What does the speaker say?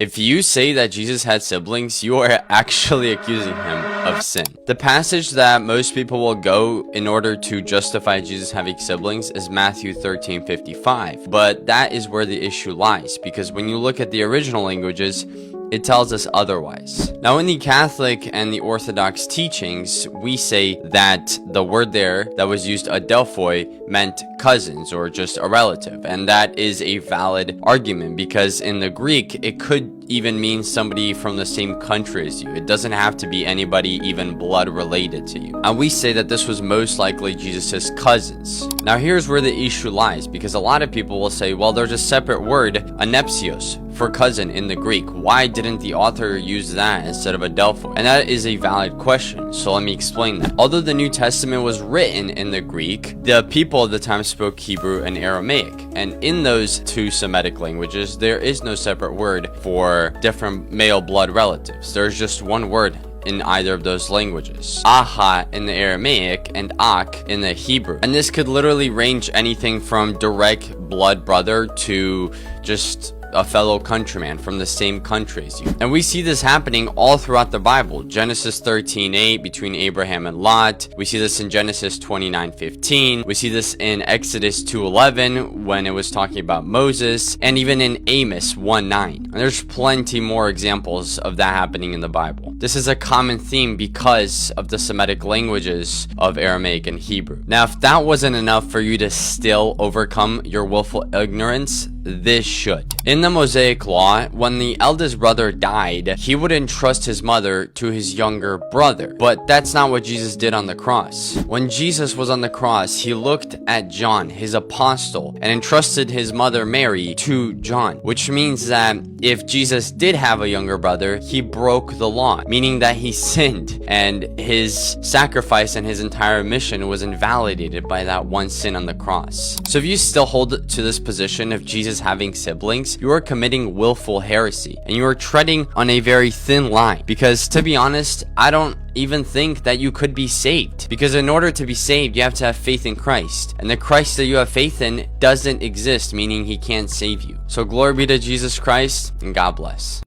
If you say that Jesus had siblings, you are actually accusing him of sin. The passage that most people will go in order to justify Jesus having siblings is Matthew 13:55. But that is where the issue lies, because when you look at the original languages, it tells us otherwise. Now, in the Catholic and the Orthodox teachings, we say that the word there that was used, adelphoi, meant cousins or just a relative. And that is a valid argument, because in the Greek, it could even mean somebody from the same country as you. It doesn't have to be anybody even blood related to you. And we say that this was most likely Jesus's cousins. Now, here's where the issue lies, because a lot of people will say, well, there's a separate word, anepsios, for cousin in the Greek. Why didn't the author use that instead of adelphoi? And that is a valid question, so let me explain that. Although the New Testament was written in the Greek, the people of the time spoke Hebrew and Aramaic, and in those two Semitic languages, there is no separate word for different male blood relatives. There's just one word in either of those languages. Aha in the Aramaic and ak in the Hebrew. And this could literally range anything from direct blood brother to just a fellow countryman from the same country as you. And we see this happening all throughout the Bible. Genesis 13:8 between Abraham and Lot. We see this in Genesis 29:15. We see this in Exodus 2:11 when it was talking about Moses, and even in Amos 1:9. And there's plenty more examples of that happening in the Bible. This is a common theme because of the Semitic languages of Aramaic and Hebrew. Now, if that wasn't enough for you to still overcome your willful ignorance, this should. In the Mosaic Law, when the eldest brother died, he would entrust his mother to his younger brother. But that's not what Jesus did on the cross. When Jesus was on the cross, he looked at John, his apostle, and entrusted his mother Mary to John, which means that if Jesus did have a younger brother, he broke the law, meaning that he sinned, and his sacrifice and his entire mission was invalidated by that one sin on the cross. So if you still hold to this position of Jesus having siblings, you are committing willful heresy, and you are treading on a very thin line, because to be honest, I don't even think that you could be saved, because in order to be saved, you have to have faith in Christ, and the Christ that you have faith in doesn't exist, meaning he can't save you. So glory be to Jesus Christ, and God bless.